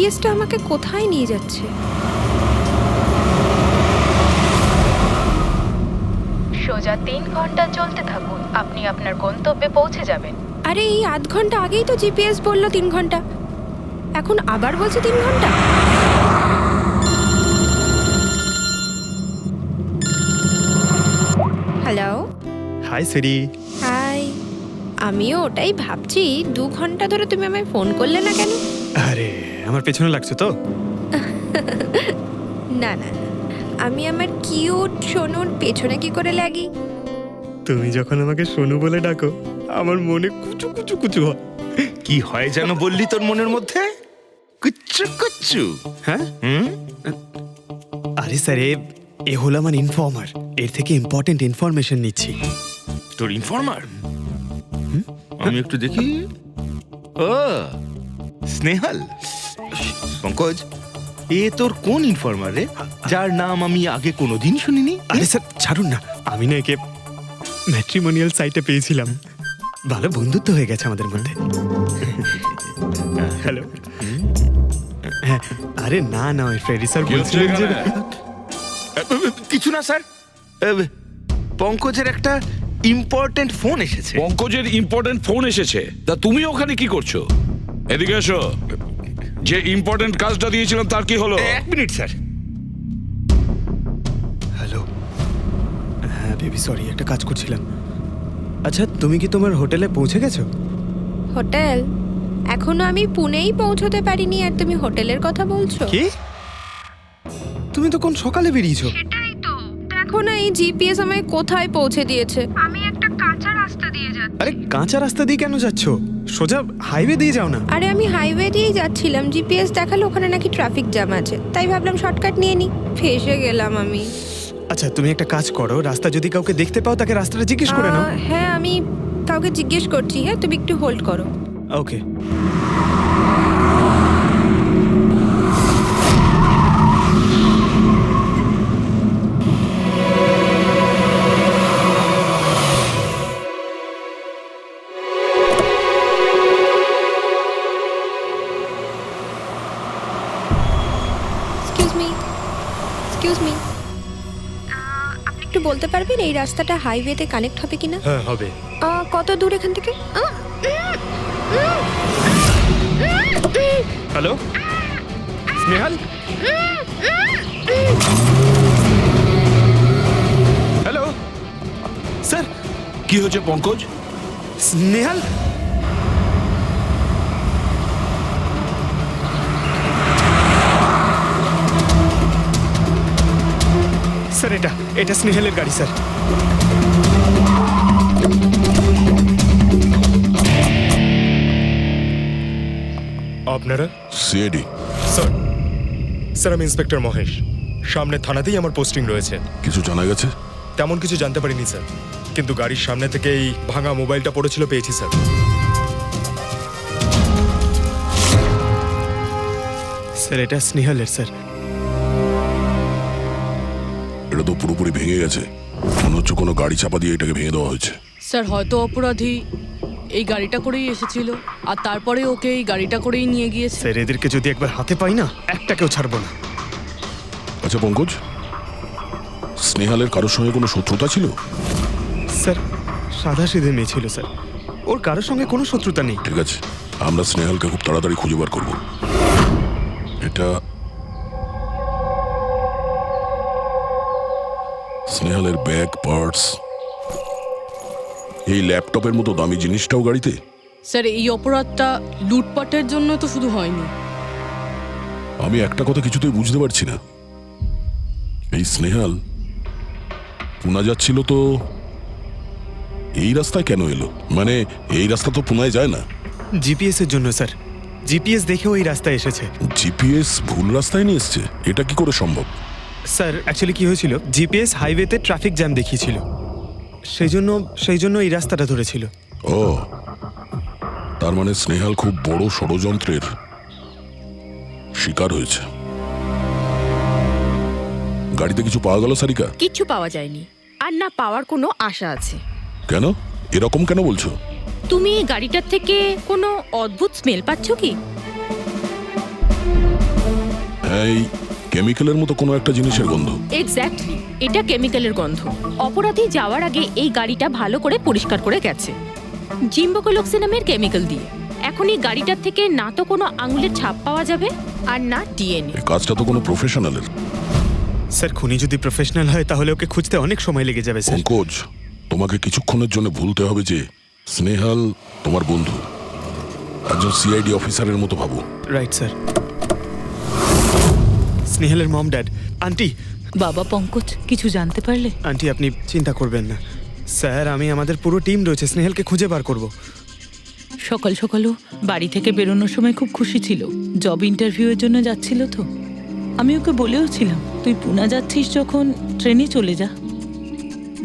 জিপিএসটা আমাকে কোথায় নিয়ে যাচ্ছে? সোজা 3 ঘন্টা চলতে থাকুন, আপনি আপনার গন্তব্যে পৌঁছে যাবেন। আরে এই আধ ঘন্টা আগেই তো জিপিএস বললো 3 ঘন্টা, এখন আবার বলছে 3 ঘন্টা। হ্যালো। হাই সিরি। হাই। আমিও ওটাই ভাবছি, 2 ঘন্টা ধরে তুমি আমায় ফোন করলে না কেন? আরে আমার পেছনে লাগছো তো? না না, আমি আমার কিউট সোনুর পেছনে কি করে লাগি? তুমি যখন আমাকে সোনু বলে ডাকো আমার মনে কুচু কুচু কুচু হয়। কি হয় যেন বললি তোর মনের মধ্যে? কুচ্চু কুচ্চু। হ্যাঁ? হুম? আরে স্যার এ হলো আমার ইনফর্মার, এর থেকে ইম্পর্টেন্ট ইনফরমেশন নিচ্ছি। তোর ইনফর্মার? আমি একটু দেখি। ও স্নেহাল। পঙ্কজ, এ তোর কোন ইনফর্মার রে, যার নাম আমি আগে কোনোদিন শুনিনি? আরে স্যার ছাড়ুন না, আমি না একে ম্যাট্রিমোনিয়াল সাইটে পেয়েছিলাম, ভালো বন্ধুত্ব হয়ে গেছে আমাদের মধ্যে। হ্যালো। হ্যাঁ, আরে না না ওই ফ্রেডি স্যার বলছিলেন যে কিছু না স্যার, পঙ্কজের একটা ইম্পর্টেন্ট ফোন এসেছে। পঙ্কজের ইম্পর্টেন্ট ফোন এসেছে, তা তুমি ওখানে কি করছো? এদিকে এসো। যে ইম্পর্টেন্ট কাজটা দিয়েছিলাম তার কি হলো? 1 মিনিট স্যার। হ্যালো। হ্যাঁ বেবি সরি, একটা কাজ করছিলাম। আচ্ছা তুমি কি তোমার হোটেলে পৌঁছে গেছো? হোটেল? এখনো আমি পুনেই পৌঁছতে পারিনি আর তুমি হোটেলের কথা বলছো? কি? তুমি তো কোন সকালে বেরিয়েছো? সেটাই তো, দেখো না এই জিপিএস আমায় কোথায় পৌঁছে দিয়েছে। আমি একটা কাঁচা রাস্তা দিয়ে যাচ্ছি। আরে কাঁচা রাস্তা দিয়ে কেন যাচ্ছ? সোজা হাইওয়ে দিয়ে যাও না। আরে আমি হাইওয়ে দিয়েই যাচ্ছিলাম, জিপিএস দেখালো ওখানে নাকি ট্রাফিক জ্যাম আছে, তাই ভাবলাম শর্টকাট নিয়ে নি, ফেসে গেলাম আমি। আচ্ছা তুমি একটা কাজ করো, রাস্তা যদি কাউকে দেখতে পাও তাকে রাস্তাটা জিজ্ঞেস করে নাও। হ্যাঁ আমি কাউকে জিজ্ঞেস করছি, হ্যাঁ তুমি একটু হোল্ড করো। ওকে। এক্সকিউজ মি, এক্সকিউজ মি, আপনি একটু বলতে পারবেন এই রাস্তাটা হাইওয়েতে কানেক্ট হবে কিনা? হ্যাঁ হবে। কত দূর এখান থেকে? হ্যালো স্নেহাল। Hello sir. কি হয়েছে পঙ্কজ? স্নেহাল স্যার, এটা স্নেহালের গাড়ি স্যার। আপনারা? সিআইডি। স্যার আমি ইন্সপেক্টর মহেশ, সামনে থানাতেই আমার পোস্টিং রয়েছে। কিছু জানা গেছে? তেমন কিছু জানতে পারিনি স্যার, কিন্তু গাড়ির সামনে থেকে এই ভাঙা মোবাইলটা পড়েছিল পেয়েছি স্যার। স্যার এটা স্নেহালের স্যার। এটা তো পুরোপুরি ভেঙে গেছে, মনে হচ্ছে কোনো গাড়ি চাপা দিয়ে এটাকে ভেঙে দেওয়া হয়েছে। স্যার হয়তো অপরাধী এই গাড়িটা করেই এসেছিল আর তারপরে ওকে এই গাড়িটা করেই নিয়ে গিয়েছে। স্যার এদেরকে যদি একবার হাতে পাই না, একটাকেও ছাড়বো না। আচ্ছা পঙ্কজ, স্নেহালের কারোর সঙ্গে কোনো শত্রুতা ছিল? স্যার সাদা সিধে মেয়ে ছিল স্যার, ওর কারোর সঙ্গে কোনো শত্রুতা নেই। ঠিক আছে, আমরা স্নেহালকে খুব তাড়াতাড়ি খুঁজে বার করবো। এটা স্নেহালের ব্যাগ, পার্টস, এই ল্যাপটপের মতো দামি জিনিসটাও গাড়িতে? স্যার এই অপরাধটা লুটপাটের জন্য তো শুধু হয়নি। আমি একটা কথা কিছুতেই বুঝতে পারছি না, এই স্নেহাল পুনা যাচ্ছিল তো এই রাস্তায় কেন এলো? মানে এই রাস্তা তো পুনায় যায় না। জিপিএস এর জন্য স্যার, জিপিএস দেখে ওই রাস্তায় এসেছে। জিপিএস ভুল রাস্তায় নিয়ে এসছে, এটা কি করে সম্ভব? স্যার অ্যাকচুয়ালি কি হয়েছিল, জিপিএস হাইওয়েতে ট্রাফিক জ্যাম দেখিয়েছিল, সেই জন্য এই রাস্তাটা ধরেছিল। ও, তার মানে স্নেহাল খুব বড় ষড়যন্ত্রের শিকার হয়েছে। গাড়িতে কিছু পাওয়া গেল সারিকা? কিচ্ছু পাওয়া যায়নি, আর না পাওয়ার কোনো আশা আছে। কেন এরকম কেন বলছো? তুমি এই গাড়িটার থেকে কোনো অদ্ভুত স্মেল পাচ্ছ কি? এই কেমিক্যালের মতো কোনো একটা জিনিসের গন্ধ। এক্স্যাক্টলি, এটা কেমিক্যালের গন্ধ। অপরাধী যাওয়ার আগে এই গাড়িটা ভালো করে পরিষ্কার করে গেছে জিম্বোকোলক্সি নামের কেমিক্যাল দিয়ে। এখন এই গাড়িটার থেকে না তো কোনো আঙুলের ছাপ পাওয়া যাবে আর না ডিএনএ। এই কাজটা তো কোনো প্রফেশনালের। স্যার খুনি যদি প্রফেশনাল হয় তাহলে ওকে খুঁজতে অনেক সময় লেগে যাবে স্যার। পঙ্কজ, তোমাকে কিছুক্ষণের জন্য ভুলতে হবে যে স্নেহাল তোমার বন্ধু, একজন সিআইডি অফিসারের মতো ভাবো। Right sir. স্নেহালের মম ড্যাড, আন্টি। বাবা পঙ্কজ, কিছু জানতে পারলে? আন্টি আপনি চিন্তা করবেন না স্যার, আমাদের পুরো টিম রয়েছে, স্নেহালকে খুঁজে বার করব। সকাল সকালও বাড়ি থেকে বেরোনোর সময় খুব খুশি ছিল, জব ইন্টারভিউয়ের জন্য যাচ্ছিল তো। আমি ওকে বলেও ছিলাম তুই পুনা যাচ্ছিস যখন ট্রেনে চলে যা,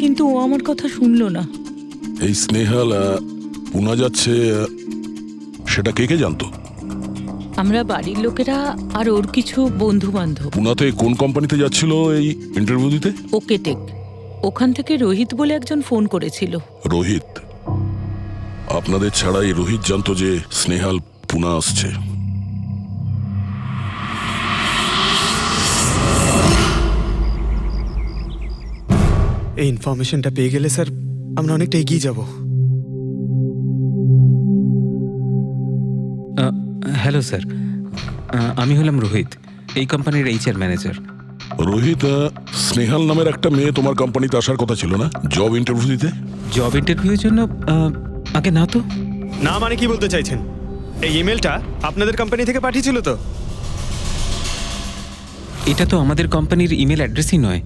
কিন্তু ও আমার কথা শুনলো না। এই স্নেহাল পুনা যাচ্ছে, সেটা কে কে জানতো? আমরা বাড়ির লোকেরা আর ওর কিছু বন্ধু বান্ধব। পুনাতে কোন কোম্পানিতে যাচ্ছিল এই ইন্টারভিউ দিতে? Okay take. ওখান থেকে রোহিত বলে একজন ফোন করেছিল। রোহিত? আপনাদের ছাড়াই রোহিত জানতো যে স্নেহাল পুনা আসছে। এই ইনফরমেশনটা পেয়ে গেলে স্যার আমরা অনেকটা এগিয়ে যাব। হ্যালো স্যার, আমি হলাম রোহিত, এই কোম্পানির এইচআর ম্যানেজার। রোহিত, স্নেহাল নামের একটা মেয়ে তোমার কোম্পানিতে আসার কথা ছিল না জব ইন্টারভিউ দিতে? জব ইন্টারভিউয়ের জন্য? আগে না তো। না মানে কি বলতে চাইছেন? এই ইমেলটা আপনাদের কোম্পানি থেকে পাঠিয়েছিল তো? এটা তো আমাদের কোম্পানির ইমেল অ্যাড্রেসই নয়,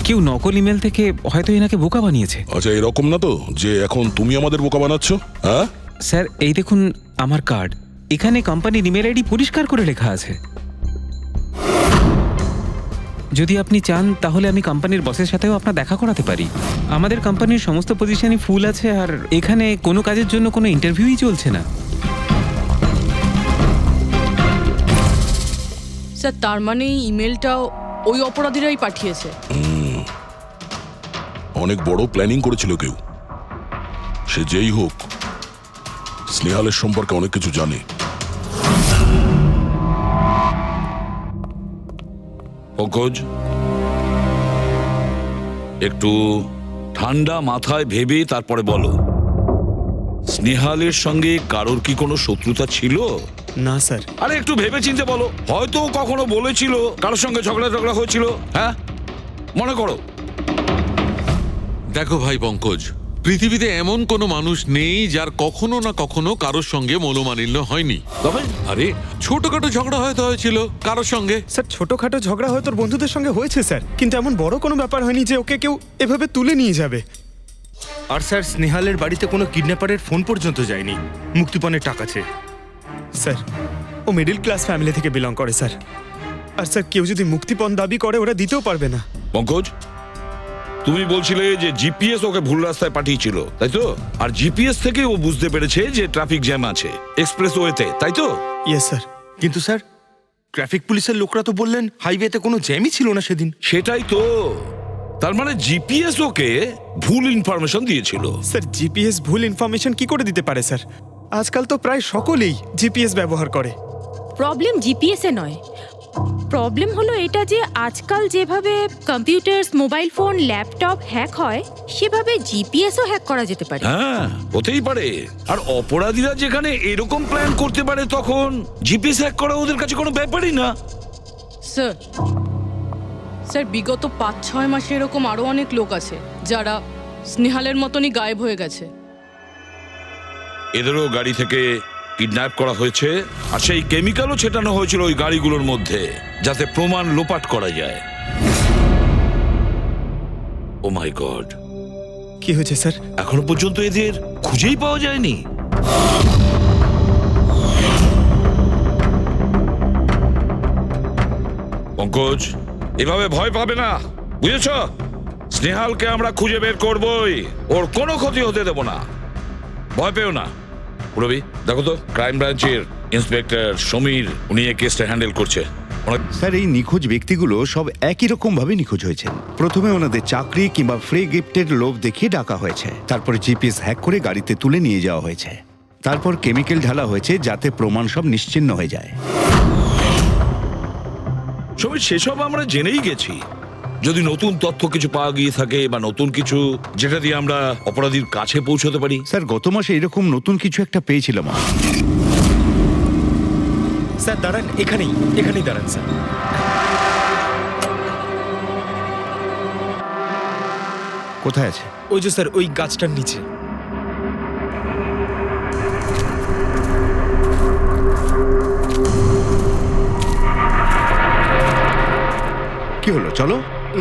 কেউ নকল ইমেল থেকে হয়তো এনাকে বোকা বানিয়েছে। আচ্ছা, এরকম না তো যে এখন তুমি আমাদের বোকা বানাচ্ছ? হ্যাঁ স্যার, এই দেখুন আমার কার্ড, এখানে কোম্পানির ইমেল আইডি পরিষ্কার করে লেখা আছে। যদি আপনি চান তাহলে আমি কোম্পানির বসের সাথেও আপনার দেখা করাতে পারি। আমাদের কোম্পানির সমস্ত পজিশনই ফুল আছে, আর এখানে কোনো কাজের জন্য কোনো ইন্টারভিউই চলছে না। স্যার, তার মানে এই ইমেলটাও ওই অপরাধীরাই পাঠিয়েছে। অনেক বড় প্ল্যানিং করেছিল কেউ, সে যেই হোক স্নেহালের সম্পর্কে অনেক কিছু জানে। পঙ্কজ, একটু ঠান্ডা মাথায় ভেবে তারপরে বলো, স্নেহালের সঙ্গে কারোর কি কোনো শত্রুতা ছিল? না স্যার। আরে একটু ভেবে চিন্তে বলো, হয়তো কখনো বলেছিল কারোর সঙ্গে ঝগড়া হয়েছিল। হ্যাঁ, মনে করো। দেখো ভাই পঙ্কজ, পৃথিবীতে এমন কোনো মানুষ নেই যার কখনো না কখনো কারোর সঙ্গে মনোমালিন্য হয়নি। তবে আরে ছোটখাটো ঝগড়া হয়তো হয়েছিল কারোর সঙ্গে। স্যার ছোটখাটো ঝগড়া হয়তো ওর বন্ধুদের সঙ্গে হয়েছে স্যার, কিন্তু এমন বড় কোনো ব্যাপার হয়নি যে ওকে কেউ এভাবে তুলে নিয়ে যাবে। আর স্যার স্নেহালের বাড়িতে কোনো কিডন্যাপারের ফোন পর্যন্ত যায়নি মুক্তিপণের টাকা চেয়ে। স্যার ও মিডল ক্লাস ফ্যামিলি থেকে বিলং করে স্যার, আর স্যার কেউ যদি মুক্তিপণ দাবি করে ওরা দিতেও পারবে না। পঙ্কজ, তুমি বলছিলে যে জিপিএস ওকে ভুল রাস্তায় পাঠিয়েছিল, তাই তো? আর জিপিএস থেকে ও বুঝতে পেরেছে যে ট্রাফিক জ্যাম আছে এক্সপ্রেসওয়েতে, তাই তো? Yes sir. কিন্তু স্যার ট্রাফিক পুলিশের লোকরা তো বললেন হাইওয়েতে কোনো জ্যামই ছিল না সেদিন। সেটাই তো, তার মানে জিপিএস ওকে ভুল ইনফরমেশন দিয়েছিল। স্যার জিপিএস ভুল ইনফরমেশন কি করে দিতে পারে স্যার? আজকাল তো প্রায় সকলেই জিপিএস ব্যবহার করে। প্রবলেম জিপিএস এ নয়, প্রবলেম হলো এটা যে আজকাল যেভাবে computer, mobile phone, laptop hack হয় সেভাবে জিপিএসও হ্যাক করা যেতে পারে। হ্যাঁ, হতেই পারে। আর অপরাধীরা যেখানে এরকম প্ল্যান করতে পারে তখন জিপিএস হ্যাক করা ওদের কাছে কোনো ব্যাপারই না। স্যার, স্যার বিগত 5-6 মাসে এরকম আরো অনেক লোক আছে যারা স্নেহালের মতনই গায়েব হয়ে গেছে। এদেরও গাড়ি থেকে কিডন্যাপ করা হয়েছে, আর সেই কেমিক্যালও ছেটানো হয়েছিল ওই গাড়িগুলোর মধ্যে যাতে প্রমাণ লোপাট করা যায়। ও মাই গড, কি হয়েছে স্যার? এখনো পর্যন্ত এদের খুঁজেই পাওয়া যায়নি। পঙ্কজ, এভাবে ভয় পাবে না, বুঝেছ? স্নেহালকে আমরা খুঁজে বের করবই, ওর কোনো ক্ষতি হতে দেব না, ভয় পেও না। রবি, দেখো তো ক্রাইম ব্রাঞ্চের ইন্সপেক্টর সমীর, উনি এই কেসটা হ্যান্ডেল করছে। স্যার এই নিখোঁজ ব্যক্তিগুলো সব একই রকম ভাবে নিখোঁজ হয়েছে। প্রথমে ওনাদের চাকরি কিংবা ফ্রি গিফটের লোভ দেখিয়ে ডাকা হয়েছে, তারপরে জিপিএস হ্যাক করে গাড়িতে তুলে নিয়ে যাওয়া হয়েছে, তারপর কেমিক্যাল ঢালা হয়েছে যাতে প্রমাণ সব নিশ্চিহ্ন হয়ে যায়। সমীর, সেসব আমরা জেনেই গেছি। যদি নতুন তথ্য কিছু পাওয়া গিয়ে থাকে বা নতুন কিছু যেটা দিয়ে আমরা অপরাধীর কাছে পৌঁছতে পারি। স্যার গত মাসে এরকম নতুন কিছু একটা পেয়েছিলাম। স্যার দাঁড়ান, এখানেই দাঁড়ান স্যার। কোথায় আছে? ওই যে স্যার, ওই গাছটার নিচে। কি হলো, চলো।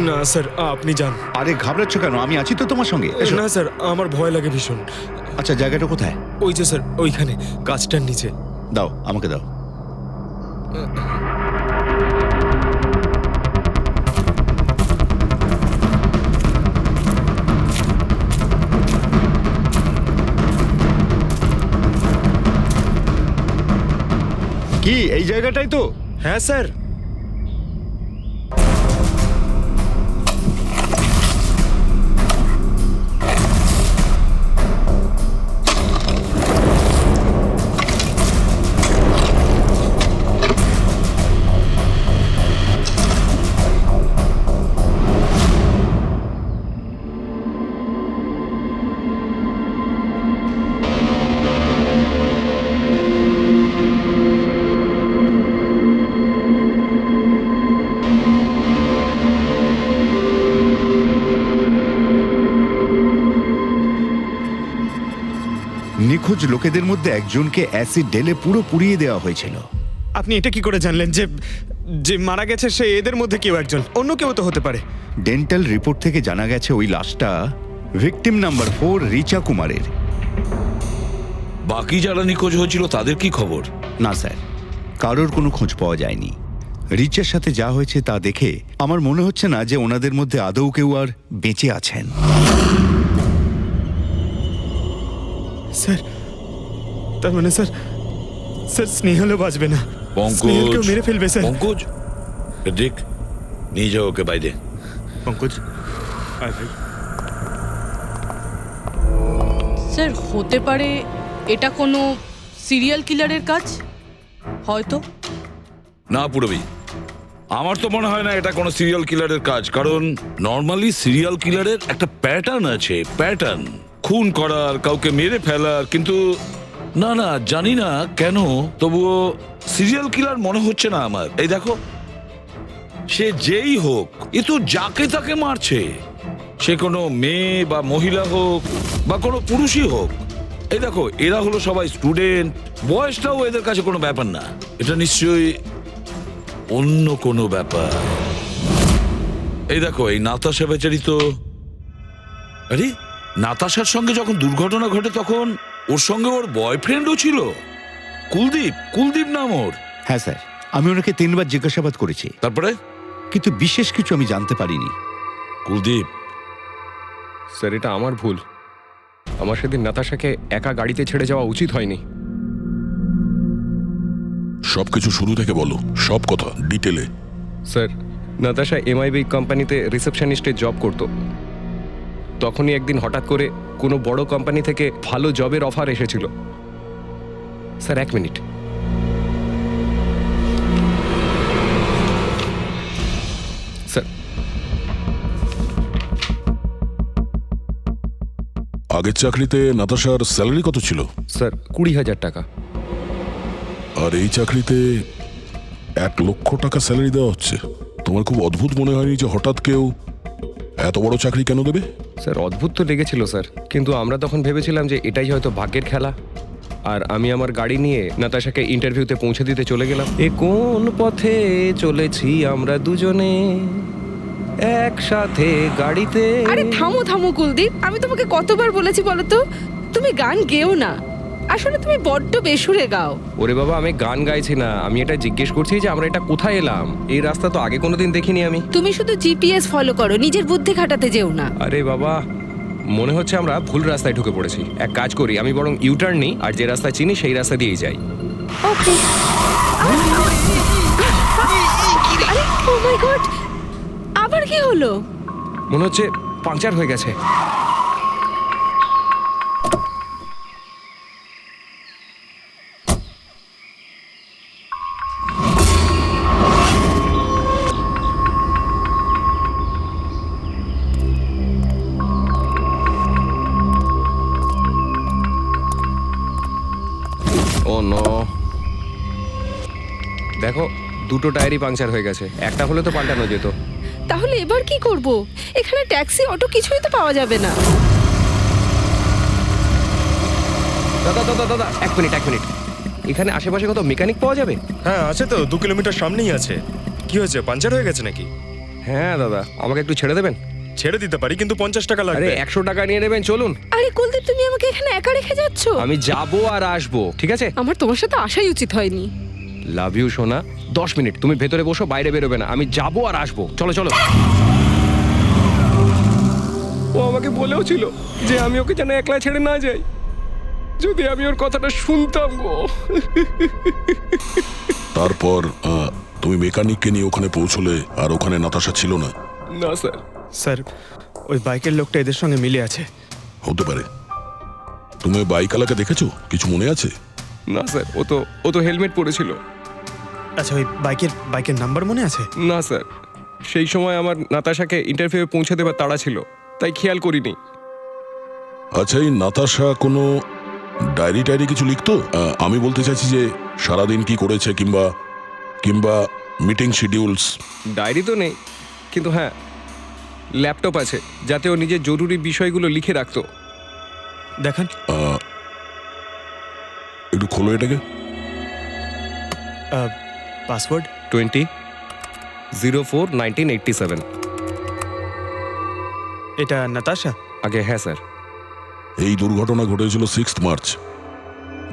না স্যার, আপনি যান। আরে ঘাবড়াচ্ছ কেন? আমি আছি তো তোমার সঙ্গে, এসো। না স্যার, আমার ভয় লাগে ভীষণ। আচ্ছা, জায়গাটা কোথায়? ওই যে স্যার, ওইখানে গাছটার নিচে। দাও, আমাকে দাও। কি এই জায়গাটাই তো? হ্যাঁ স্যার। নিখোঁজ লোকেদের মধ্যে একজনকে অ্যাসিড ঢেলে পুরো পুড়িয়ে দেওয়া হয়েছিল। আপনি এটা কি করে জানলেন যে যে মারা গেছে সে এদের মধ্যে কেউ একজন? অন্য কেউ তো হতে পারে। ডেন্টাল রিপোর্ট থেকে জানা গেছে ওই লাশটা ভিকটিম নাম্বার 4 রিচা কুমারের। বাকি যারা নিখোঁজ হয়েছিল তাদের কি খবর? না স্যার, কারোর কোনো খোঁজ পাওয়া যায়নি। রিচার সাথে যা হয়েছে তা দেখে আমার মনে হচ্ছে না যে ওনাদের মধ্যে আদৌ কেউ আর বেঁচে আছেন। স্যার, তার মানে স্যার স্নেহালও বাঁচবে না। স্নেহালকেও মেরে ফেলবে স্যার। পঙ্কজ, দেখ, নিয়ে যাও ওকে বাইরে। পঙ্কজ, আয় ভাই। স্যার, হতে পারে এটা কোনো সিরিয়াল কিলারের কাজ, হয়তো। না পুরবি, আমার তো মনে হয় না এটা কোনো সিরিয়াল কিলারের কাজ। কারণ নর্মালি সিরিয়াল কিলারের একটা প্যাটার্ন আছে, প্যাটার্ন খুন করার, কাউকে মেরে ফেলার। কিন্তু না না, জানি না কেন, তবুও সিরিয়াল কিলার মনে হচ্ছে না আমার। এই দেখো, সে যেই হোক, এ তো যাকে তাকে মারছে। সে কোনো মেয়ে বা মহিলা হোক বা কোনো পুরুষই হোক। এই দেখো, এরা হলো সবাই স্টুডেন্ট, বয়সটাও এদের কাছে কোনো ব্যাপার না। এটা নিশ্চয়ই অন্য কোনো ব্যাপার। এই দেখো, এই নাতাশা বেচারি তো, আরে নাতাশার সঙ্গে যখন দুর্ঘটনা ঘটে তখন ওর সঙ্গে ওর বয়ফ্রেন্ডও ছিল, কুলদীপ নাম ওর। হ্যাঁ স্যার, আমি ওনাকে 3 বার জিজ্ঞাসাবাদ করেছি, তারপরে কিন্তু বিশেষ কিছু আমি জানতে পারিনি। কুলদীপ স্যার, এটা আমার ভুল। আমার সেদিন নাতাশাকে একা গাড়িতে ছেড়ে যাওয়া উচিত হয়নি। সবকিছু শুরু থেকে বলো, সব কথা ডিটেলে। স্যার, নাতাশা এমআইবি কোম্পানিতে রিসেপশনিস্টের জব করত। তখনই একদিন হঠাৎ করে কোনো বড় কোম্পানি থেকে ভালো জবের অফার এসেছিল। Sir, 1 minute. স্যার, আগের চাকরিতে নাতাশার স্যালারি কত ছিল? স্যার, 20,000 টাকা। আর এই চাকরিতে 1 লক্ষ টাকা স্যালারি দেওয়া হচ্ছে। তোমার খুব অদ্ভুত মনে হয়নি যে হঠাৎ কেউ এত বড় চাকরি কেন দেবে? স্যার, অদ্ভুত তো লেগেছিল স্যার, কিন্তু আমরা তখন ভেবেছিলাম যে এটাই হয়তো ভাগ্যের খেলা। আর আমি আমার গাড়ি নিয়ে নাতাশাকে ইন্টারভিউতে পৌঁছে দিতে চলে গেলাম। এ কোন পথে চলেছি আমরা দুজনে একসাথে গাড়িতে। আরে থামো থামো কুলদীপ, আমি তোমাকে কতবার বলেছি বলো তো, তুমি গান গেও না। আসলে তুমি বড্ড বেসুরে গাও। ওরে বাবা, আমি গান গাইছি না, আমি এটা জিজ্ঞেস করছি যে আমরা এটা কোথায় এলাম। এই রাস্তা তো আগে কোনোদিন দেখিনি আমি। তুমি শুধু জিপিএস ফলো করো, নিজের বুদ্ধি খাটাতে যেও না। আরে বাবা, মনে হচ্ছে আমরা ভুল রাস্তায় ঢুকে পড়েছি। এক কাজ করি, আমি বরং ইউটার্ন নিই, আর যে রাস্তা চিনি সেই রাস্তা দিয়েই যাই। ওকে। আরে ও মাই গড, আবার কি হলো? মনে হচ্ছে পাংচার হয়ে গেছে। দেখো, দুটো টায়ারই পাংচার হয়ে গেছে, একটা হলে তো পাল্টানো যেত। তাহলে এবার কি করব? এখানে ট্যাক্সি, অটো কিছুই তো পাওয়া যাবে না। দাদা দাদা দাদা, এক মিনিট। এখানে আশেপাশে কত মেকানিক পাওয়া যাবে? হ্যাঁ আছে তো, 2 কিলোমিটার সামনেই আছে। কি হয়েছে, পাঞ্চার হয়ে গেছে নাকি? হ্যাঁ দাদা, আমাকে একটু ছেড়ে দেবেন? ছেড়ে দিতে পারি, কিন্তু 50 টাকা আরে লাগবে। 100 টাকা নিয়ে নেবেন, চলুন। আরে কুলদীপ, তুমি আমাকে এখানে একা রেখে যাচ্ছ? আমি যাবো আর আসবো, ঠিক আছে? আমার তোমার সাথে আসাই উচিত হয়নি। লাভ ইউ সোনা। 10 মিনিট তুমি ভেতরে বসো, বাইরে বেরোবে না, আমি যাবো আর আসবো। চলো চলো। ও আমাকে বলেও ছিল যে আমি ওকে যেন একলা ছেড়ে না যাই। যদি আমি ওর কথাটা শুনতাম গো। তারপর তুমি মেকানিককে নিয়ে ওখানে পৌঁছলে, আর ওখানে নাতাশা ছিল না? না স্যার। স্যার, ওই বাইকের লোকটা এদের সঙ্গে মিলে আছে। হতে পারে। তুমি ওই বাইকওয়ালাকে দেখেছো? কিছু মনে আছে? না স্যার, ও তো হেলমেট পরেছিল। আচ্ছা, ওই বাইকের নাম্বার মনে আছে? না স্যার, সেই সময় আমার নাতাশাকে ইন্টারভিউ পৌঁছে দেবার তাড়া ছিল, তাই খেয়াল করিনি। আচ্ছা, এই নাতাশা কোনো ডায়েরি কিছু লিখতো? আমি বলতে চাইছি যে সারাদিন কি করেছে, কিংবা মিটিং শিডিউলস। ডায়েরি তো নেই, কিন্তু হ্যাঁ ল্যাপটপ আছে, যাতে ও নিজের জরুরি বিষয়গুলো লিখে রাখতো। দেখান। একটু খোলো এটাকে। পাসওয়ার্ড 20/04/1987। এটা নাতাশা? আগে হ্যাঁ স্যার। এই দুর্ঘটনা ঘটেছিল 6 মার্চ।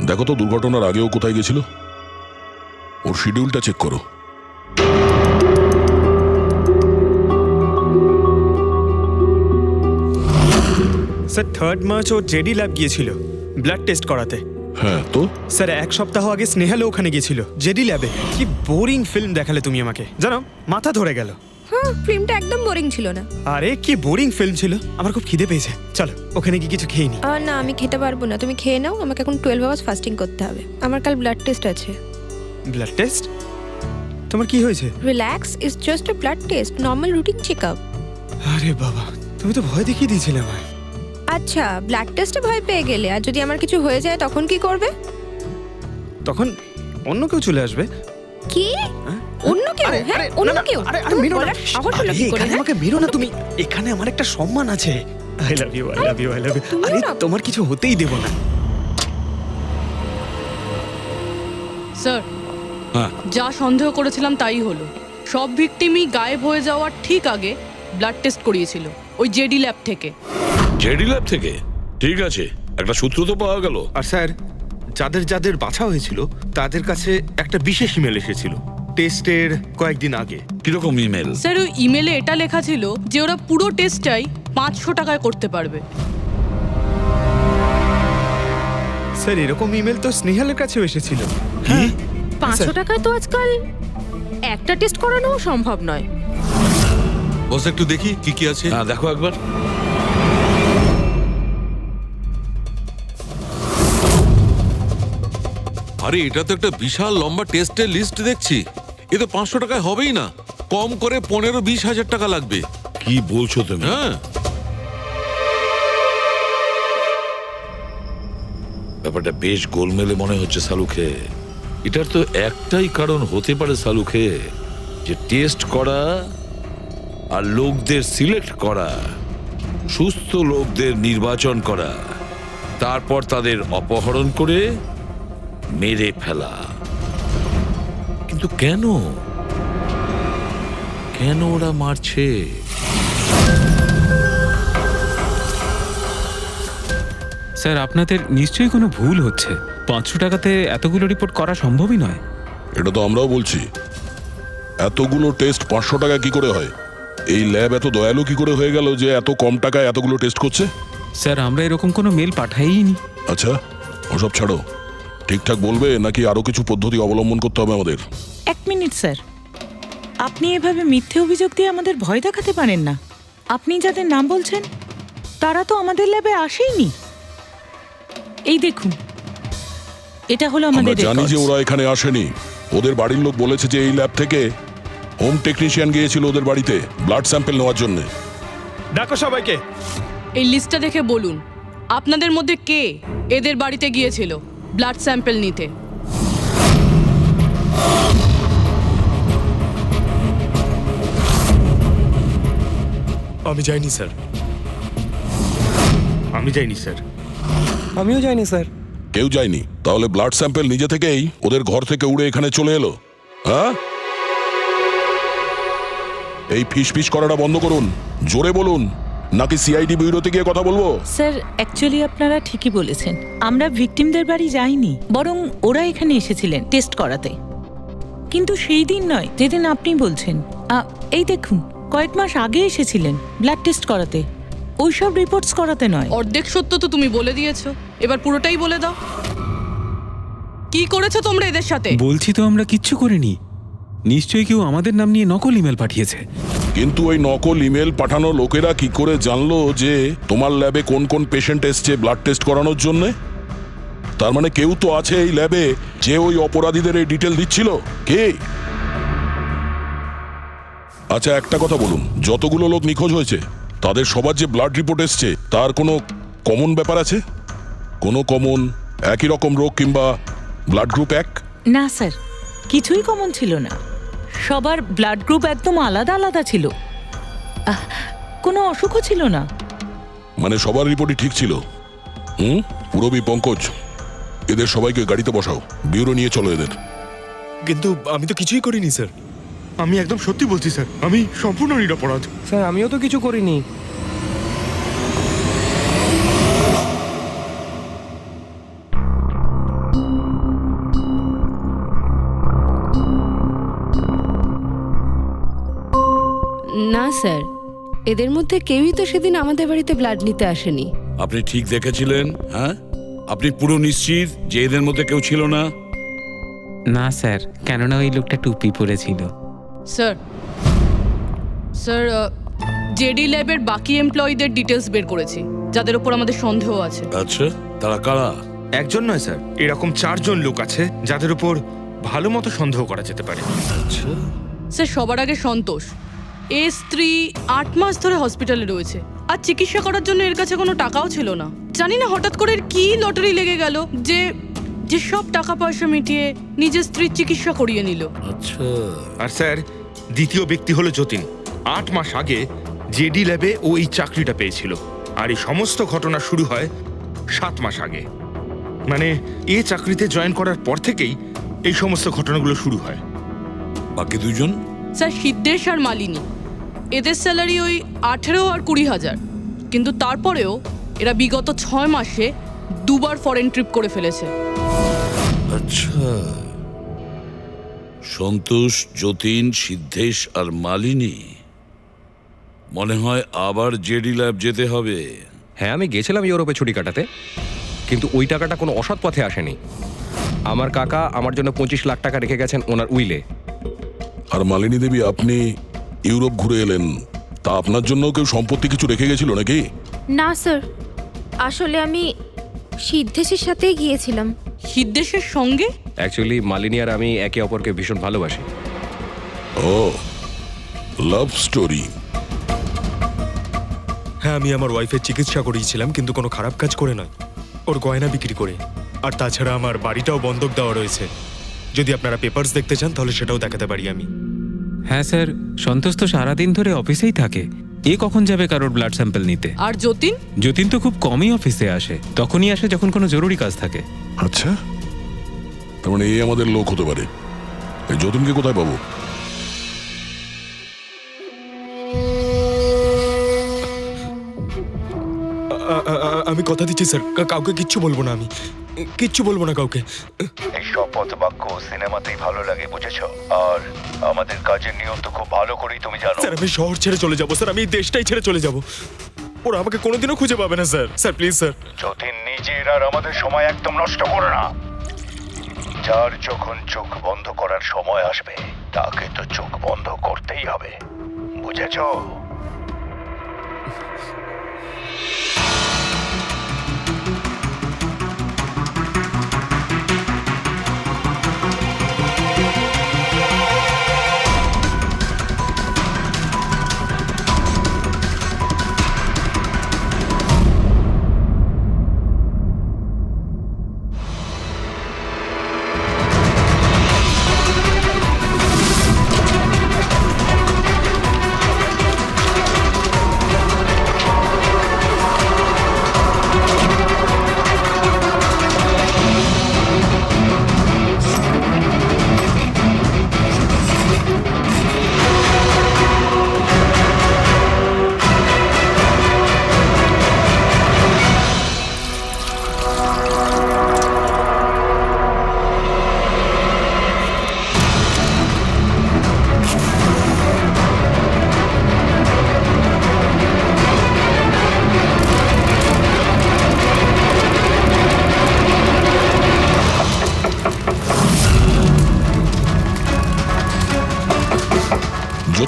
দেখো তো দুর্ঘটনার আগেও কোথায় গেছিল। ওর শিডিউলটা চেক করো। স্যার 3 মার্চ ও জেডি ল্যাব গিয়েছিল ব্লাড টেস্ট করাতে। হ্যাঁ তো? স্যার 1 সপ্তাহ আগে স্নেহালও ওখানে গিয়েছিল জেডি ল্যাবে। কি বোরিং ফিল্ম দেখালে তুমি আমাকে, জানো মাথা ধরে গেল। হ্যাঁ, ফিল্মটা একদম বোরিং ছিল না। আরে কি বোরিং ফিল্ম ছিল। আমার খুব খিদে পেয়েছে, চলো ওখানে কি কিছু খেয়ে নি। না, আমি খেতে পারবো না, তুমি খেয়ে নাও। আমাকে এখন 12 আওয়ার্স ফাস্টিং করতে হবে, আমার কাল ব্লাড টেস্ট আছে। Blood test? তোমার কি হয়েছে? Relax, it's just a blood test, normal routine checkup. আরে বাবা, তুমি তো ভয় দেখিয়ে দিয়েছিলে আমায়। আচ্ছা, ব্লাড টেস্টে ভয় পেয়ে গেলে, আর যদি আমার কিছু হয়ে যায় তখন কি করবে? তখন অন্য কেউ চলে আসবে। কি? অন্য কেউ? হ্যাঁ, অন্য কেউ? তুমি বলার সাহস হলো কি করে? আমাকে মেরো না তুমি, এখানে আমার একটা সম্মান আছে। I love you, I love you, I love you. আরে তোমার কিছু হতেই দেব না। স্যার, হ্যাঁ। যা সন্দেহ করেছিলাম তাই হলো। সব ভিকটিমই গায়েব হয়ে যাওয়ার ঠিক আগে ব্লাড টেস্ট করিয়েছিল ওই জেডি ল্যাব থেকে। জেডি ল্যাব থেকে? ঠিক আছে, একটা সূত্র তো পাওয়া গেল। আর স্যার, যাদের বাছা হয়েছিল তাদের কাছে একটা বিশেষ ইমেল এসেছিল টেস্টের কয়েকদিন আগে। কিরকম ইমেল? স্যার, ওই ইমেলে এটা লেখা ছিল যে ওরা পুরো টেস্টটাই 500 টাকায় করতে পারবে। স্যার, এরকম ইমেল তো স্নেহালের কাছেও এসেছিল। হ্যাঁ 500 টাকায় তো আজকাল একটা টেস্ট করানো সম্ভব নয়। বস একটু দেখি কি কি আছে। হ্যাঁ দেখো একবার। আরে এটা তো একটা বিশাল লম্বা টেস্টের লিস্ট দেখছি। এ তো 500 টাকায় হবেই না, কম করে 15-20 হাজার টাকা লাগবে। কি বলছো তুমি? হ্যাঁ, ব্যাপারটা বেশ গোলমেলে মনে হচ্ছে সালুখে। এটার তো একটাই কারণ হতে পারে সালুখে, যে টেস্ট করা আর লোকদের সিলেক্ট করা, সুস্থ লোকদের নির্বাচন করা, তারপর তাদের অপহরণ করে মেরে ফেলা। কিন্তু কেন ওরা মারছে? স্যার, আপনাদের নিশ্চয়ই কোনো ভুল হচ্ছে। 500 টাকাতে এতগুলো রিপোর্ট করা সম্ভবই নয়। এটা তো আমরাও বলছি। এতগুলো টেস্ট 500 টাকা কি করে হয়? এই ল্যাব এত দয়ালু কি করে হয়ে গেল যে এত কম টাকায় এতগুলো টেস্ট করছে? স্যার, আমরা এরকম কোনো মেল পাঠাইনি। আচ্ছা, ওসব ছাড়ো। ঠিকঠাক বলবে নাকি আরো কিছু পদ্ধতি অবলম্বন করতে হবে আমাদের? 1 মিনিট স্যার, আপনি এভাবে মিথ্যে অভিযোগ দিয়ে আমাদের ভয় দেখাতে পারেন না। আপনি যাদের নাম বলছেন তারা তো আমাদের ল্যাবে আসেইনি। এই দেখুন, এটা হলো আমরা আমাদের জানি যে রেকর্ডস। ওরা এখানে আসেনি। ওদের বাড়ির লোক বলেছে যে এই ল্যাব থেকে হোম টেকনিশিয়ান গিয়েছিল ওদের বাড়িতে ব্লাড স্যাম্পল নেওয়ার জন্য। ডাকো সবাইকে। এই লিস্টটা দেখে বলুন আপনাদের মধ্যে কে এদের বাড়িতে গিয়েছিল ব্লাড স্যাম্পল নিতে। আমি যাইনি স্যার। আমি যাইনি স্যার। আমিও যাইনি স্যার। কেউ যায়নি? তাহলে ব্লাড স্যাম্পল নিজে থেকেই ওদের ঘর থেকে উড়ে এখানে চলে এলো? হ্যাঁ, এই ফিস ফিস করাটা বন্ধ করুন, জোরে বলুন, নাকি সিআইডি ব্যুরোতে গিয়ে কথা বলবো? স্যার অ্যাকচুয়ালি আপনারা ঠিকই বলেছেন, আমরা ভিকটিমদের বাড়ি যাইনি, বরং ওরা এখানে এসেছিলেন টেস্ট করাতে। কিন্তু সেই দিন নয় যেদিন আপনি বলছেন। এই দেখুন, কয়েক মাস আগে এসেছিলেন ব্লাড টেস্ট করাতে, ওইসব রিপোর্টস করাতে নয়। অর্ধেক সত্য তো তুমি বলে দিয়েছো, এবার পুরোটাই বলে দাও। কি করেছো তোমরা এদের সাথে? বলছি তো আমরা কিচ্ছু করিনি। নিশ্চয়ই কেউ আমাদের নাম নিয়ে নকল ইমেল পাঠিয়েছে। কিন্তু ওই নকল ইমেল পাঠানো লোকেরা কি করে জানলো যে তোমার ল্যাবে কোন কোন পেশেন্ট এসছে ব্লাড টেস্ট করানোর জন্য? তার মানে কেউ তো আছে এই ল্যাবে যে ওই অপরাধীদের এই ডিটেল দিচ্ছিল। কে? আচ্ছা একটা কথা বলুন, যতগুলো লোক নিখোঁজ হয়েছে তাদের সবার যে ব্লাড রিপোর্ট এসছে তার কোনো কমন ব্যাপার আছে? কোনো কমন একই রকম রোগ কিংবা ব্লাড গ্রুপ এক? না স্যার, কিছুই কমন ছিল না। সবার ব্লাড গ্রুপ একদম আলাদা আলাদা ছিল, কোনো অসুখও ছিল না। মানে সবার রিপোর্টই ঠিক ছিল? পুরবী, পঙ্কজ, এদের সবাইকে গাড়িতে বসাও, ব্যুরো নিয়ে চলো এদের। কিন্তু আমি তো কিছুই করিনি স্যার। আমি একদম সত্যি বলছি স্যার, আমি সম্পূর্ণ নিরপরাধ। স্যার আমিও তো কিছু করিনি। না স্যার, এদের মধ্যে কেউই তো সেদিন আমাদের বাড়িতে ব্লাড নিতে আসেনি। আপনি ঠিক দেখেছিলেন? হ্যাঁ, আপনি পুরো নিশ্চিত যে এদের মধ্যে কেউ ছিল না? না স্যার, কেননা ওই লোকটা টুপি পরেছিল। স্যার স্যার জেডি ল্যাবের বাকি এমপ্লয়ীদের ডিটেলস বের করেছি, যাদের উপর আমাদের সন্দেহ আছে। আচ্ছা, তারা কারা? একজন নয় স্যার, এরকম 4 জন লোক আছে যাদের উপর ভালো মতো সন্দেহ করা যেতে পারে। আচ্ছা, স্যার সবার আগে সন্তোষ, এর স্ত্রী 8 মাস ধরে হসপিটালে রয়েছে, আর চিকিৎসা করার জন্য এর কাছে কোনো টাকাও ছিল না। জানি না হঠাৎ করে এর কি লটারি লেগে গেল যে যে সব টাকা পয়সা মিটিয়ে নিজের স্ত্রীর চিকিৎসা করিয়ে নিল। আচ্ছা। আর স্যার দ্বিতীয় ব্যক্তি হলো যতীন। 8 মাস আগে জেডি ল্যাবে ও এই চাকরিটা পেয়েছিল, আর এই সমস্ত ঘটনা শুরু হয় 7 মাস আগে। মানে এই চাকরিতে জয়েন করার পর থেকেই এই সমস্ত ঘটনাগুলো শুরু হয়। বাকি দুজন? স্যার সিদ্ধেশ আর মালিনী, এদের স্যালারি ওই 18 আর 20,000, কিন্তু তারপরেও এরা বিগত 6 মাসে 2 বার ফরেন ট্রিপ করে ফেলেছে। আচ্ছা, সন্তোষ, যতীন, সিদ্ধেশ আর মালিনী। মনে হয় আবার জেডি ল্যাব যেতে হবে। হ্যাঁ, আমি গেছিলাম ইউরোপে ছুটি কাটাতে, কিন্তু ওই টাকাটা কোনো অসৎ পথে আসেনি। আমার কাকা আমার জন্য 25 লাখ টাকা রেখে গেছেন ওনার উইলে। আর মালিনী দেবী, আপনি ইউরোপ ঘুরে এলেন, তা আপনার জন্য কেউ সম্পত্তি কিছু রেখে গেছিল নাকি? না স্যার, আসলে আমি সিদ্ধেশের সাথেই গিয়েছিলাম। সিদ্ধেশের সঙ্গে? অ্যাকচুয়ালি মালিনী আর আমি একে অপরকে ভীষণ ভালোবাসি। ও, লাভ স্টোরি। হ্যাঁ, আমি আমার ওয়াইফের চিকিৎসা করিয়েছিলাম, কিন্তু কোনো খারাপ কাজ করে নয়, ওর গয়না বিক্রি করে। আর তাছাড়া আমার বাড়িটাও বন্ধক দেওয়া রয়েছে। যদি আপনারা পেপারস দেখতে চান তাহলে সেটাও দেখাতে পারি আমি। হ্যাঁ স্যার, সন্তোষ তো সারাদিন ধরে অফিসেই থাকে, এ কখন যাবে কারোর ব্লাড স্যাম্পল নিতে? আর যতীন? যতীন তো খুব কমই অফিসে আসে, তখনই আসে যখন কোনো জরুরি কাজ থাকে। আচ্ছা, তার মানে এই আমাদের লোক হতে পারে। এই যতীনকে কোথায় পাবো? আমি কথা দিচ্ছি স্যার, কাউকে কিচ্ছু বলবো না, আমি কিচ্ছু বলবো না কাউকে। এই শপথ বাক্য সিনেমাতেই ভালো লাগে, বুঝেছো? আর আমাদের কাজের নিয়ম তো খুব ভালো করেই তুমি জানো। স্যার আমি শহর ছেড়ে চলে যাবো স্যার, আমি এই দেশটাই ছেড়ে চলে যাবো। ওরা আমাকে কোনোদিনও খুঁজে পাবে না sir. Sir please sir. Jatin, নিজের আর আমাদের সময় একদম নষ্ট করো না। যার যখন চোখ বন্ধ করার সময় আসবে তাকে তো চোখ বন্ধ করতেই হবে, বুঝেছো?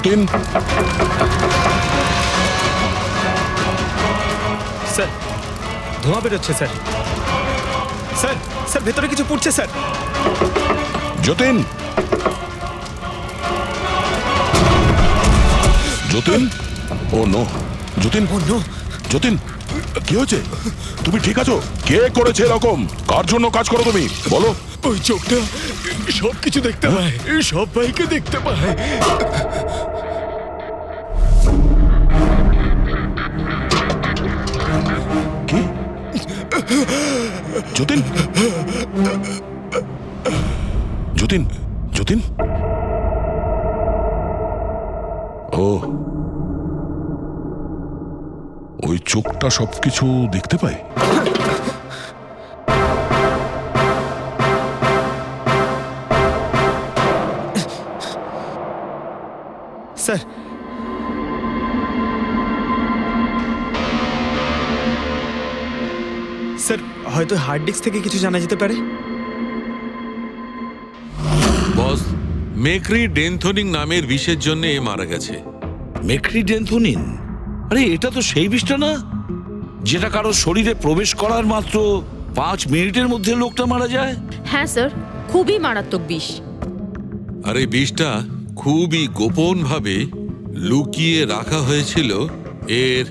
যতীন, স্যার ধোঁয়া বেরোচ্ছে স্যার। স্যার স্যার ভেতরে কিছু পুড়ছে স্যার। যতীন, যতীন, ও নো, যতীন, ও নো, যতীন, কি হয়েছে? তুমি ঠিক আছো? কে করেছে এরকম? কার জন্য কাজ করো তুমি, বলো? ওই চোখটা সব কিছু দেখতে পায়, সব ভাইকে দেখতে পায়। কি? যতীন, যতীন, যতীন, ও ওই চোখটা সবকিছু দেখতে পায়। স্যার স্যার হয়তো হার্ড ডিস্ক থেকে কিছু জানা যেতে পারে। বস, মেক্রি ডেনথোনিং নামের বিষের জন্য এ মারা গেছে। মেক্রিডেন্থোনিন? আরে এটা তো সেই বিষটা না যেটা কারো শরীরে প্রবেশ করার মাত্র 5 মিনিটের মধ্যে লোকটা মারা যায়? হ্যাঁ স্যার, খুবই মারাত্মক বিষ। আর এই বিষটা খুবই গোপনভাবে লুকিয়ে রাখা হয়েছিল এর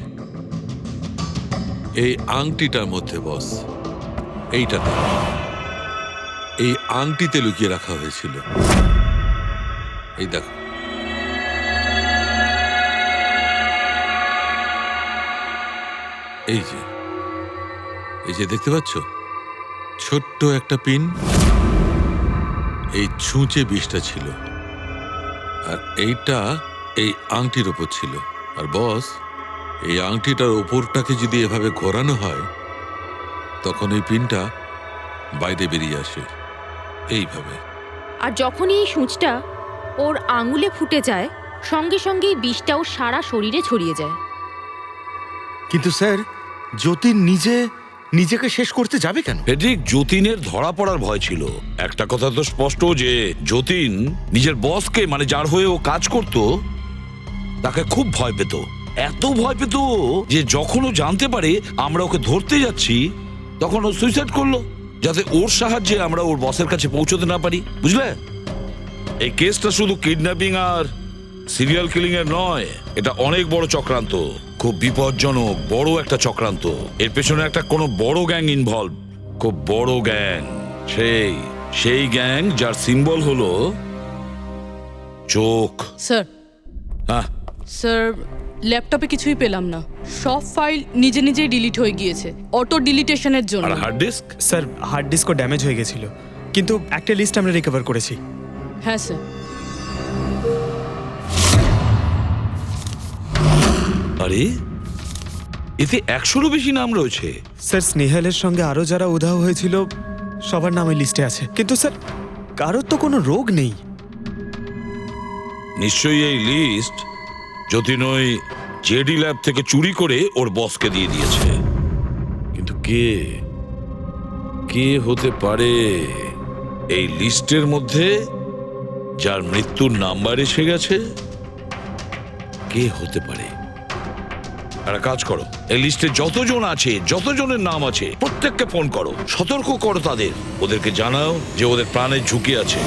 এই আংটিটার মধ্যে। বস, এইটাতে, এই আংটিতে লুকিয়ে রাখা হয়েছিল। এই দেখো, এই যে দেখতে পাচ্ছ ছোট্ট একটা পিন, এই ছুঁচে বিষটা ছিল, আর এইটা এই আংটির ওপর ছিল। আর বস, এই আংটিটার ওপরটাকে যদি এভাবে ঘোরানো হয় তখন এই পিনটা বাইরে বেরিয়ে আসে এইভাবে। আর যখনই এই সূঁচটা ওর আঙুলে ফুটে যায়, সঙ্গে সঙ্গেই বিষটা ওর সারা শরীরে ছড়িয়ে যায়। কিন্তু স্যার, যতীন নিজেকে শেষ করতে যাবে কেন? ফেডরিক, যতীনের ধরা পড়ার ভয় ছিল। একটা কথা তো স্পষ্ট যে যতীন নিজের বসকে, মানে যার হয়ে ও কাজ করত, তাকে খুব ভয় পেত। এত ভয় পেত যে যখন ও জানতে পারে আমরা ওকে ধরতে যাচ্ছি তখন ও সুইসাইড করলো, যাতে ওর সাহায্যে আমরা ওর বসের কাছে পৌঁছতে না পারি। বুঝলে, এই কেসটা শুধু কিডন্যাপিং আর সিরিয়াল কিলিং এর নয়, এটা অনেক বড় চক্রান্ত, খুব বিপজ্জনক বড় একটা চক্রান্ত। এর পেছনে একটা কোনো বড় গ্যাং ইনভলভ, খুব বড় গ্যাং। সেই গ্যাং যার সিম্বল হলো চোখ। স্যার, হ্যাঁ স্যার ল্যাপটপে কিছুই পেলাম না। সব ফাইল নিজে নিজেই ডিলিট হয়ে গিয়েছে অটো ডিলিটেশনের জন্য। আর হার্ড ডিস্ক? স্যার হার্ড ডিস্কও ড্যামেজ হয়ে গেছিল, কিন্তু একটা লিস্ট আমরা রিকভার করেছি। হ্যাঁ স্যার। আরে এতে 100-রও বেশি নাম রয়েছে। স্যার স্নেহালের সঙ্গে আরো যারা উধাও হয়েছিল সবার নাম এই লিস্টে আছে, কিন্তু স্যার কারোর তো কোনো রোগ নেই। নিশ্চয়ই এই লিস্ট যতীন ওই জেডি ল্যাব থেকে চুরি করে ওর বসকে দিয়ে দিয়েছে। কিন্তু কে হতে পারে এই লিস্টের মধ্যে যার মৃত্যুর নাম্বার এসে গেছে? কে হতে পারে? একটা কাজ করো, এই লিস্টে যতজন আছে, যতজনের নাম আছে, প্রত্যেককে ফোন করো, সতর্ক করো তাদের, ওদেরকে জানাও যে ওদের প্রাণের ঝুঁকি আছে।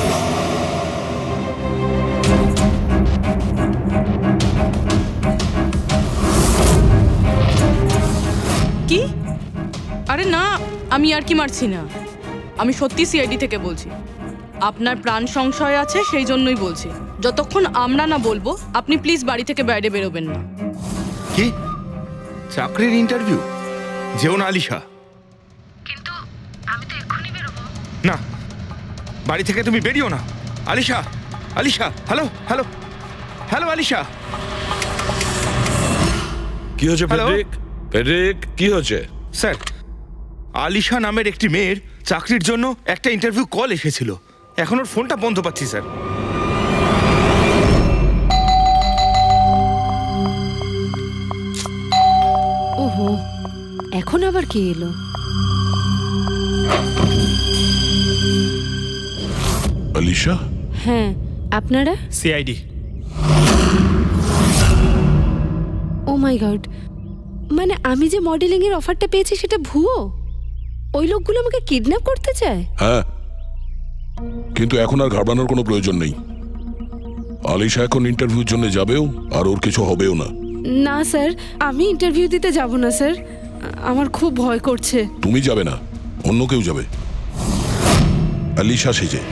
কি? আরে না, আমি আর কি মারছি না। আমি সত্যি সিআইডি থেকে বলছি। আপনার প্রাণ সংশয় আছে, সেই জন্যই বলছি। যতক্ষণ আমরা না বলবো, আপনি প্লিজ বাড়ি থেকে বাইরে বেরোবেন না। কি চাকরির ইন্টারভিউ? যেও না আলিশা। কিন্তু আমি তো এক্ষুনি বেরোবো। না, বাড়ি থেকে তুমি বেরিও না। Alisha, Alisha, hello hello hello Alisha. কি হয়েছে ফেডরিক? ফেডরিক, কি হয়েছে? স্যার, আলিশা নামের একটি মেয়ের চাকরির জন্য একটা ইন্টারভিউ কল এসেছিল। এখন ওর ফোনটা বন্ধ পাচ্ছি স্যার। ওহো, এখন আবার কে এলো? আলিশা, হ্যাঁ, আপনারা? সিআইডি। ও মাই গড, মানে আমি যে মডেলিং এর অফারটা পেয়েছি সেটা ভুয়ো? ওই লোকগুলো আমাকে কিডন্যাপ করতে চায়? হ্যাঁ, কিন্তু এখন আর ঘাবড়ানোর কোনো প্রয়োজন নেই। আলিশা এখন ইন্টারভিউর জন্য যাবেও, আর ওর কিছু হবেও না। না স্যার, আমি ইন্টারভিউ দিতে যাব না স্যার, আমার খুব ভয় করছে। তুমি যাবে না, অন্য কেউ যাবে, আলিশা সেজে।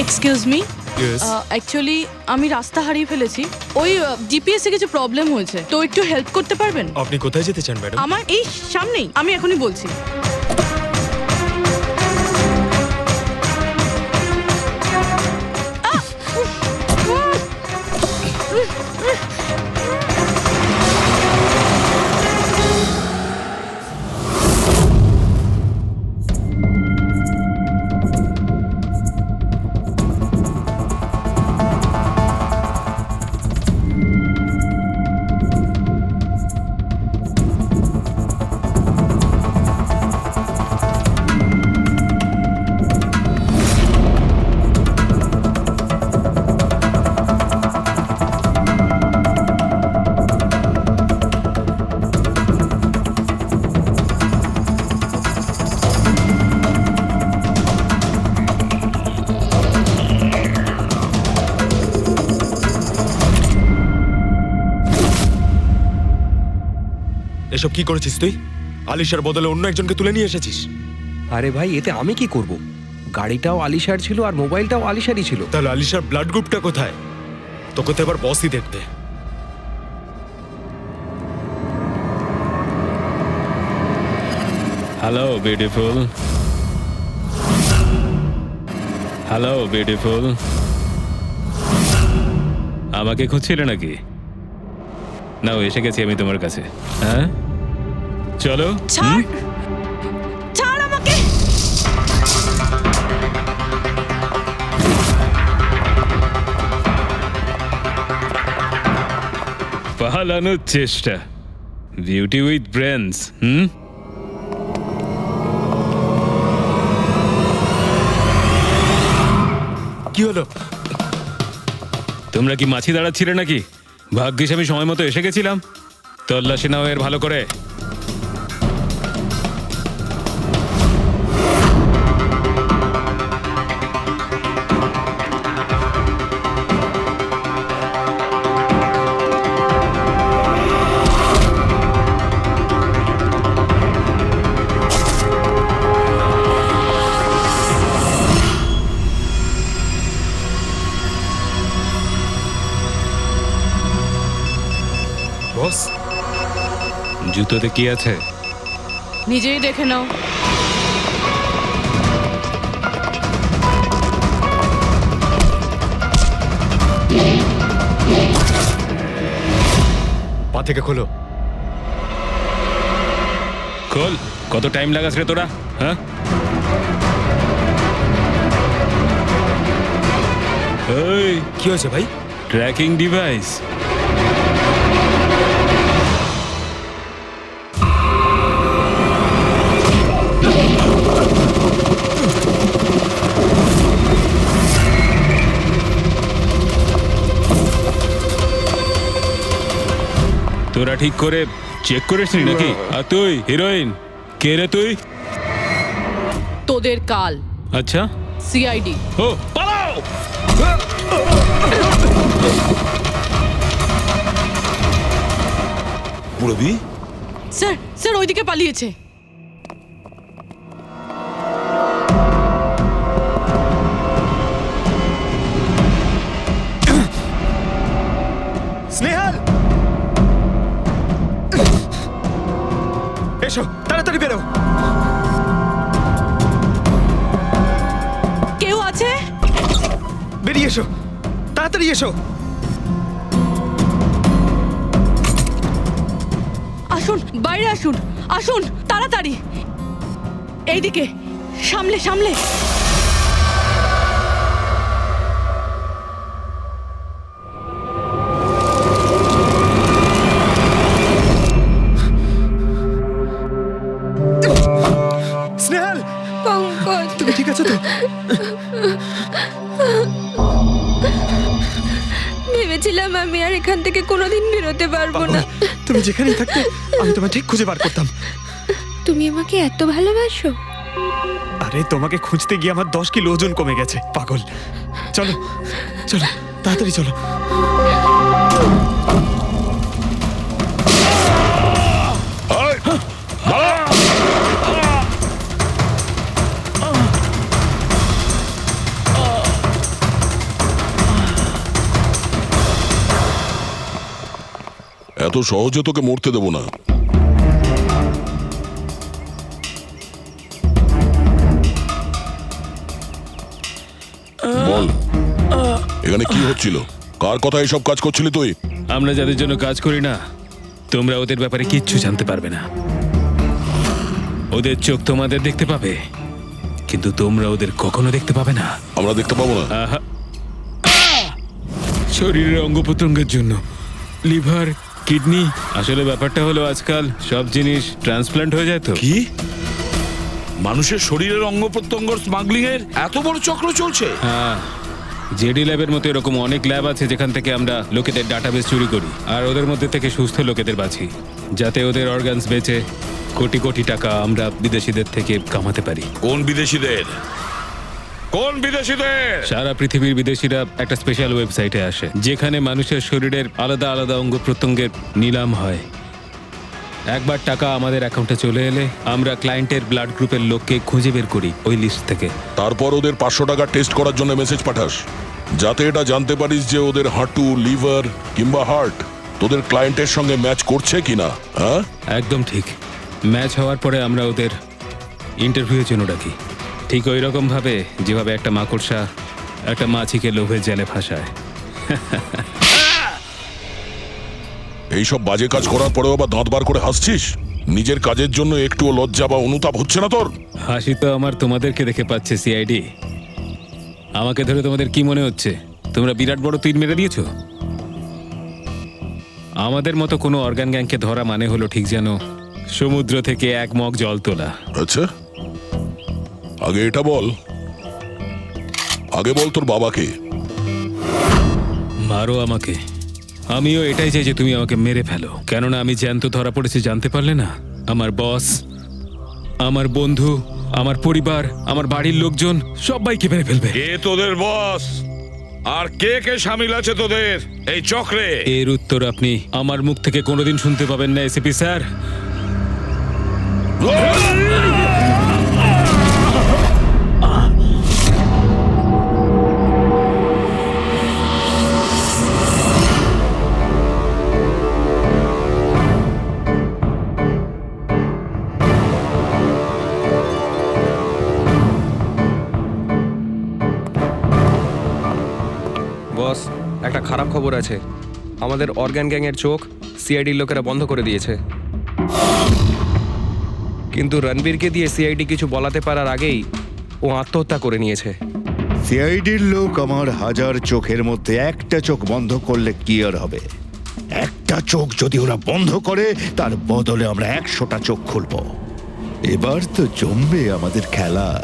Excuse me, Yes. অ্যাকচুয়ালি আমি রাস্তা হারিয়ে ফেলেছি। ওই জিপিএস এ কিছু প্রবলেম হয়েছে, তো একটু হেল্প করতে পারবেন? আপনি কোথায় যেতে চান ম্যাডাম? আমার এই সামনেই, আমি এখনই বলছি। এসব কি করেছিস তুই? আলিশার বদলে অন্য একজনকে তুলে নিয়ে এসেছিস। আরে ভাই, এতে আমি কি করব? গাড়িটাও আলিশার ছিল আর মোবাইলটাও আলিশারই ছিল। তাহলে আলিশার ব্লাড গ্রুপটা কোথায়? তোকে তো এবার বসই দেখবে। হ্যালো বিউটিফুল, হ্যালো বিউটিফুল, আমাকে খুঁজছিলে নাকি? নাও, এসে গেছি আমি তোমার কাছে। হ্যাঁ, চলো। ছাড়, ছাড় আমাকে। পালানোর চেষ্টা, বিউটি উইথ ব্রেনস। কি হলো? তোমরা কি মাছি দাঁড়াচ্ছিলে নাকি? ভাগ্যিস আমি সময় মতো এসে গেছিলাম। তল্লাশি নাও এর ভালো করে। বস, জুতোতে কি আছে? নিজেই দেখে নাও। পা থেকে খোলো। খোল। কত টাইম লাগাস রে তোরা? হ্যাঁ, এই কি হয়েছে ভাই? Tracking device. তোরা ঠিক করে চেক করিসনি নাকি? আর তুই হিরোইন, কে রে তুই? তোদের কাল। আচ্ছা, সিআইডি। ও পালাও। পুরবি, স্যার স্যার ওইদিকে পালিয়েছে। স্নেহাল, এসো তাড়াতাড়ি বেরো। কেউ আছে? বেরিয়ে এসো, তাড়াতাড়ি এসো। আসুন, বাইরে আসুন, আসুন তাড়াতাড়ি। এইদিকে, সামলে সামলে। স্নেহাল, পঙ্কজ, তুমি ঠিক আছো তো? ভেবেছিলাম আমি আর এখান থেকে কোনোদিন বেরোতে পারবো না। তুমি যেখানেই থাকতে আমি তোমায় ঠিক খুঁজে বার করতাম। তুমি আমাকে এত ভালোবাসো? আরে তোমাকে খুঁজতে গিয়ে আমার 10 কিলো ওজন কমে গেছে, পাগল। চলো চলো, তাড়াতাড়ি চলো। এত সহজে তোকে মরতে দেবো না। বল, এখানে কি হচ্ছিল? কার কথা এসব কাজ করছিলি তুই? আমরা যাদের জন্য কাজ করি না, তোমরা ওদের ব্যাপারে কিচ্ছু জানতে পারবে না। ওদের চোখ তোমাদের দেখতে পাবে, কিন্তু তোমরা ওদের কখনো দেখতে পাবে না। আমরা দেখতে পাবো না? আহা। শরীরের অঙ্গ প্রত্যঙ্গের জন্য লিভার, কিডনি, আসলে ব্যাপারটা হলো আজকাল সব জিনিস ট্রান্সপ্লান্ট হয়ে যায় তো। কি মানুষের শরীরের অঙ্গ প্রত্যঙ্গ স্মাগলিং এর এত বড় চক্র চলছে? হ্যাঁ, জেডি ল্যাবের মতো এরকম অনেক ল্যাব আছে যেখান থেকে আমরা লোকেদের ডাটাবেস চুরি করি আর ওদের মধ্যে থেকে সুস্থ লোকেদের বাছি, যাতে ওদের অর্গানস বেচে কোটি কোটি টাকা আমরা বিদেশিদের থেকে কামাতে পারি। কোন বিদেশিদের? কোন বিদেশিদের? সারা পৃথিবীর বিদেশিরা একটা স্পেশাল ওয়েবসাইটে আসে যেখানে মানুষের শরীরের আলাদা আলাদা অঙ্গ প্রত্যঙ্গের নিলাম হয়। একবার টাকা আমাদের অ্যাকাউন্টে চলে এলে আমরা ক্লায়েন্টের ব্লাড গ্রুপের লোককে খুঁজে বের করি ওই লিস্ট থেকে। তারপর ওদের 500 টাকা টেস্ট করার জন্য মেসেজ পাঠাস, যাতে এটা জানতে পারিস যে ওদের হাঁটু, লিভার কিংবা হার্ট তোদের ক্লায়েন্টের সঙ্গে ম্যাচ করছে কিনা। হ্যাঁ, একদম ঠিক। ম্যাচ হওয়ার পরে আমরা ওদের ইন্টারভিউয়ের জন্য ডাকি, ঠিক ওই রকম ভাবে যেভাবে একটা মাকড়সা একটা মাছিকে লোভে জেলে ফাঁসায়। এইসব বাজে কাজ করার পরেও আবার দাঁত বার করে হাসছিস? নিজের কাজের জন্য একটুও লজ্জা বা অনুতাপ হচ্ছে না তোর? হাসি তো আমার তোমাদেরকে দেখে পাচ্ছে সিআইডি। আমাকে ধরে তোমাদের কি মনে হচ্ছে তোমরা বিরাট বড় তীর মেরে দিয়েছো? আমাদের মতো কোনো অর্গান গ্যাংকে ধরা মানে হলো ঠিক যেন সমুদ্র থেকে এক মগ জল তোলা। আচ্ছা, আগে এটা বল, আগে বল তোর বাবাকে। মারো আমাকে, আমিও এটাই চাই যে তুমি আমাকে মেরে ফেলো, কেননা আমি জ্যান্ত ধরা পড়েছি জানতে পারলে না? আমার বস, আমার বন্ধু, আমার পরিবার, আমার বাড়ির লোকজন সবাইকে মেরে ফেলবে। কে তোদের বস আর কে কে শামিল আছে তোদের এই চক্রে? এর উত্তর আপনি আমার মুখ থেকে কোনোদিন শুনতে পাবেন না এসিপি স্যার। বস, একটা খারাপ খবর আছে। আমাদের অর্গান গ্যাংয়ের চোখ সিআইডির লোকেরা বন্ধ করে দিয়েছে, কিন্তু রণবীরকে দিয়ে সিআইডি কিছু বলাতে পারার আগেই ও আত্মহত্যা করে নিয়েছে। সিআইডির লোক আমার 1000 চোখের মধ্যে একটা চোখ বন্ধ করলে কি আর হবে? একটা চোখ যদি ওরা বন্ধ করে তার বদলে আমরা 100টা চোখ খুলবো। এবার তো জমবে আমাদের খেলা।